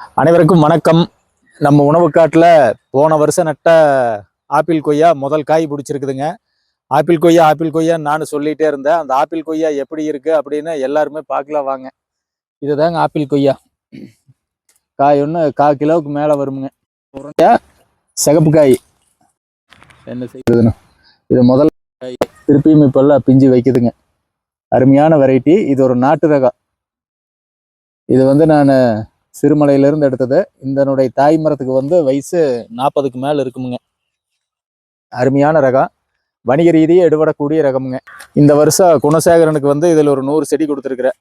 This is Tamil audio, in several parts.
அனைவருக்கும் வணக்கம். நம்ம உணவு காட்டில் போன வருஷம் நட்ட ஆப்பிள் கொய்யா முதல் காய் பிடிச்சிருக்குதுங்க. ஆப்பிள் கொய்யான்னு நான் சொல்லிகிட்டே இருந்தேன். அந்த ஆப்பிள் கொய்யா எப்படி இருக்குது அப்படின்னு எல்லாருமே பார்க்கலாம் வாங்க. இதுதாங்க ஆப்பிள் கொய்யா. காய் ஒன்று 1/4 கிலோவுக்கு மேலே வருமுங்க. சிகப்பு காய் என்ன செய்யுதுன்னு இது முதல் காய். திருப்பியும் இப்போல்லாம் பிஞ்சு வைக்குதுங்க. அருமையான வெரைட்டி. இது ஒரு நாட்டு ரகம். இது நான் சிறுமலையிலிருந்து எடுத்தது. இதனுடைய தாய் மரத்துக்கு வயசு 40க்கு மேலே இருக்குமுங்க. அருமையான ரகம், வணிக ரீதியாக எடுபடக்கூடிய ரகமுங்க. இந்த வருஷம் குணசேகரனுக்கு இதில் ஒரு 100 செடி கொடுத்துருக்குறேன்.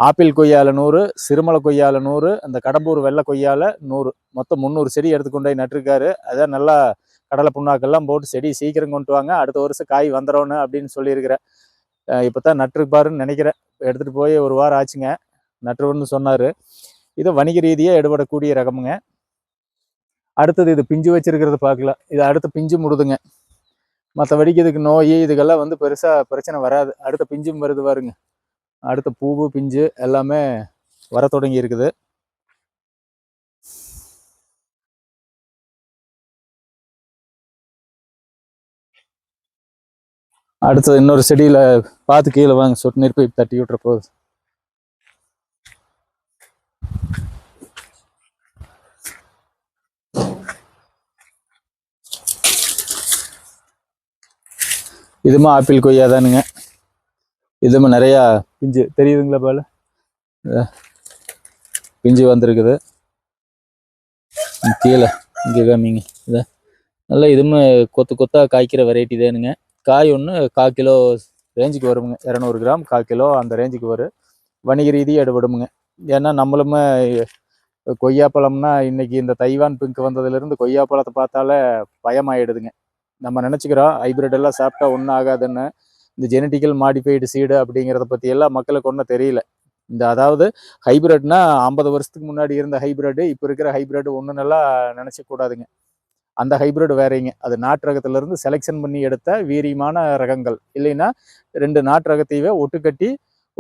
ஆப்பிள் கொய்யால 100, சிறுமலை கொய்யால 100, அந்த கடம்பூர் வெள்ளை கொய்யால 100, மொத்தம் 300 செடி எடுத்துக்கொண்டு நட்டுருக்காரு. அதான் நல்லா கடலை புண்ணாக்கெல்லாம் போட்டு செடி சீக்கிரம் கொண்டு வாங்க, அடுத்த வருஷம் காய் வந்துடணும் அப்படின்னு சொல்லியிருக்கிறேன். இப்போ தான் நட்டுருப்பாருன்னு நினைக்கிறேன். எடுத்துகிட்டு போய் ஒரு வாரம் ஆச்சுங்க. நட்டுருன்னு சொன்னார். இது வணிக ரீதியாக எடுபடக்கூடிய ரகமுங்க. அடுத்தது இது பிஞ்சு வச்சிருக்கிறது பார்க்கல. இது அடுத்த பிஞ்சு முடுதுங்க. மற்றபடிக்கு இதுக்கு நோய் இதுக்கெல்லாம் பெருசாக பிரச்சனை வராது. அடுத்த பிஞ்சும் வருது பாருங்க. அடுத்த பூவு பிஞ்சு எல்லாமே வர தொடங்கி இருக்குது. அடுத்தது இன்னொரு செடியில் பார்த்து கீழே வாங்க, சொட்டு நீர் போய் தட்டி விட்டுற போகுது. இதுமா ஆப்பிள் கொய்யா தானுங்க. இதுமா நிறையா பிஞ்சு தெரியுதுங்களா? போல பிஞ்சு வந்திருக்குது. கீழே இங்கே காமிங்க. இதை நல்லா இதுமே கொத்து கொத்தாக காய்க்கிற வெரைட்டி தானுங்க. காய் ஒன்று 1/4 கிலோ ரேஞ்சுக்கு வருமுங்க. 200 கிராம் 1/4 கிலோ அந்த ரேஞ்சுக்கு வரும். வணிக ரீதியாக எடுபடுமுங்க. ஏன்னா நம்மளுமே கொய்யாப்பழம்னா இன்னைக்கு இந்த தைவான் பிங்க் வந்ததுலேருந்து கொய்யாப்பழத்தை பார்த்தாலே பயமாயிடுதுங்க. நம்ம நினச்சிக்கிறோம் ஹைப்ரிட் எல்லாம் சாப்பிட்டா ஒன்றும் ஆகாதுன்னு. இந்த ஜெனட்டிக்கல் மாடிஃபைடு சீடு அப்படிங்கிறத பற்றி எல்லாம் மக்களுக்கு ஒன்றும் தெரியல. அதாவது ஹைப்ரிட்னா 50 வருஷத்துக்கு முன்னாடி இருந்த ஹைப்ரிட்டு இப்போ இருக்கிற ஹைப்ரிட் ஒன்றுன்னெல்லாம் நினச்சக்கூடாதுங்க. அந்த ஹைப்ரிட் வேறைங்க. அது நாட்டு ரகத்திலேருந்து செலெக்ஷன் பண்ணி எடுத்த வீரியமான ரகங்கள். இல்லைன்னா 2 நாட்டு ரகத்தையே ஒட்டுக்கட்டி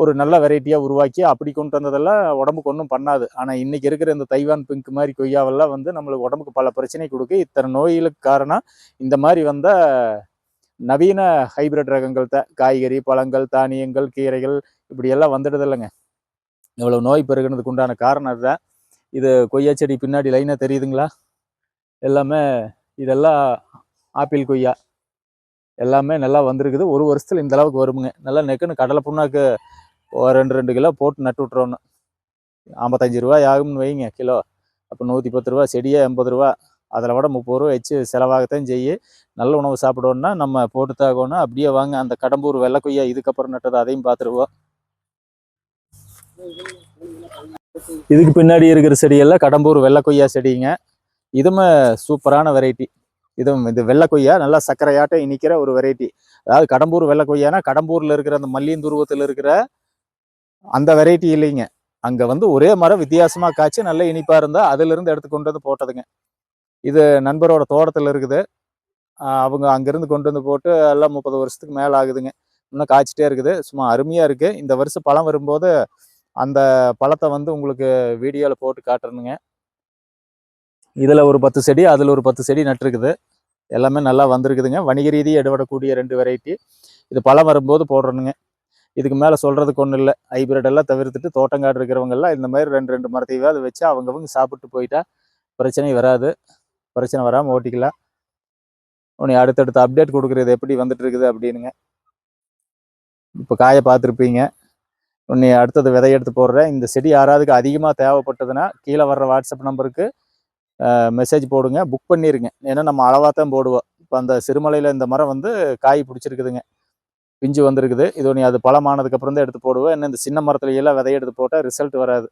ஒரு நல்ல வெரைட்டியாக உருவாக்கி அப்படி கொண்டு வந்ததெல்லாம் உடம்புக்கு ஒன்றும் பண்ணாது. ஆனால் இன்றைக்கி இருக்கிற இந்த தைவான் பிங்க் மாதிரி கொய்யாவெல்லாம் நம்மளுக்கு உடம்புக்கு பல பிரச்சனை கொடுக்கு. இத்தனை நோய்களுக்கு காரணம் இந்த மாதிரி நவீன ஹைப்ரிட் ரகங்கள் தான். காய்கறி, பழங்கள், தானியங்கள், கீரைகள் இப்படியெல்லாம் வந்துடுது இல்லைங்க. இவ்வளோ நோய் பெருகிறதுக்கு உண்டான காரணம் அதுதான். இது கொய்யா செடி பின்னாடி லைனாக தெரியுதுங்களா? எல்லாமே இதெல்லாம் ஆப்பிள் கொய்யா எல்லாமே நல்லா வந்திருக்குது. ஒரு வருஷத்தில் இந்த அளவுக்கு வருமுங்க. நல்லா நெக்குன்னு கடலை புண்ணாக்கு 2 கிலோ போட்டு நட்டு விட்றோன்னு 55 ரூபாய் ஆகும்னு வைங்க கிலோ. அப்போ 110 ரூபா, செடியே 80 ரூபா. அதில் விட 30 ரூபா வச்சு செலவாகத்தான் செய்ய. நல்ல உணவு சாப்பிடணுன்னா நம்ம போட்டு தாகணும். அப்படியே வாங்க, அந்த கடம்பூர் வெள்ளை கொய்யா இதுக்கப்புறம் நட்டது அதையும் பார்த்துருவோம். இதுக்கு பின்னாடி இருக்கிற செடியெல்லாம் கடம்பூர் வெள்ளை கொய்யா செடிங்க. இதுமே சூப்பரான வெரைட்டி. இது வெள்ளை கொய்யா நல்லா சர்க்கரையாட்டம் இனிக்கிற ஒரு வெரைட்டி. அதாவது கடம்பூர் வெள்ளை கொய்யானா கடம்பூரில் இருக்கிற அந்த மல்லியந்துருவத்தில் இருக்கிற அந்த வெரைட்டி இல்லைங்க. அங்கே ஒரே மரம் வித்தியாசமாக காய்ச்சி நல்ல இனிப்பாக இருந்தால் அதிலிருந்து எடுத்து கொண்டு வந்து போட்டதுங்க. இது நண்பரோட தோட்டத்தில் இருக்குது. அவங்க அங்கேருந்து கொண்டு வந்து போட்டு எல்லாம் 30 வருஷத்துக்கு மேலே ஆகுதுங்க. இன்னும் காய்ச்சிட்டே இருக்குது. சும்மா அருமையாக இருக்குது. இந்த வருஷம் பழம் வரும்போது அந்த பழத்தை உங்களுக்கு வீடியோவில் போட்டு காட்டுறணுங்க. இதில் ஒரு 10 செடி, அதில் ஒரு 10 செடி நட்டுருக்குது. எல்லாமே நல்லா வந்திருக்குதுங்க. வணிக ரீதியாக எடுபடக்கூடிய 2 வெரைட்டி. இது பழம் வரும்போது போடுறணுங்க. இதுக்கு மேலே சொல்கிறதுக்கு ஒன்றும் இல்லை. ஹைப்ரிட் எல்லாம் தவிர்த்துட்டு தோட்டங்காடு இருக்கிறவங்கெல்லாம் இந்த மாதிரி 2 மரத்தையாவது வச்சு அவங்கவுங்க சாப்பிட்டு போயிட்டா பிரச்சனை வராது. பிரச்சனை வராமல் ஓட்டிக்கலாம். உன்னை அடுத்தடுத்த அப்டேட் கொடுக்குறது எப்படி வந்துட்டு இருக்குது அப்படின்னுங்க. இப்போ காயை பார்த்துருப்பீங்க. உன்னை அடுத்தது விதை எடுத்து போடுறேன். இந்த செடி யாராவதுக்கு அதிகமாக தேவைப்பட்டதுன்னா கீழே வர்ற வாட்ஸ்அப் நம்பருக்கு மெசேஜ் போடுங்க, புக் பண்ணிடுங்க. ஏன்னா நம்ம அளவாக தான் போடுவோம். இப்போ அந்த சிறுமலையில் இந்த மரம் காய் பிடிச்சிருக்குதுங்க, பிஞ்சு வந்திருக்குது. இது நீ அது பழமானதுக்கப்புறம் தான் எடுத்து போடுவேன். என்ன இந்த சின்ன மரத்துலையெல்லாம் விதையை எடுத்து போட்டால் ரிசல்ட் வராது.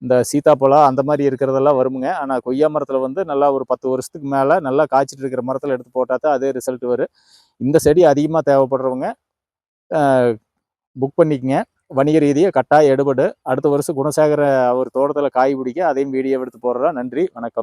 இந்த சீத்தாப்பழம் அந்த மாதிரி இருக்கிறதெல்லாம் வருமுங்க. ஆனால் கொய்யா மரத்தில் நல்லா ஒரு 10 வருஷத்துக்கு மேலே நல்லா காய்ச்சிட்டு இருக்கிற மரத்தில் எடுத்து போட்டால் தான் அதே ரிசல்ட் வரும். இந்த செடி அதிகமாக தேவைப்படுறவங்க புக் பண்ணிக்கங்க. வணிக ரீதியாக கட்டாயம் எடுபடு. அடுத்த வருஷம் குணசேகர அவர் தோட்டத்தில் காய் பிடிக்க அதையும் வீடியோ எடுத்து போடுறோம். நன்றி, வணக்கம்.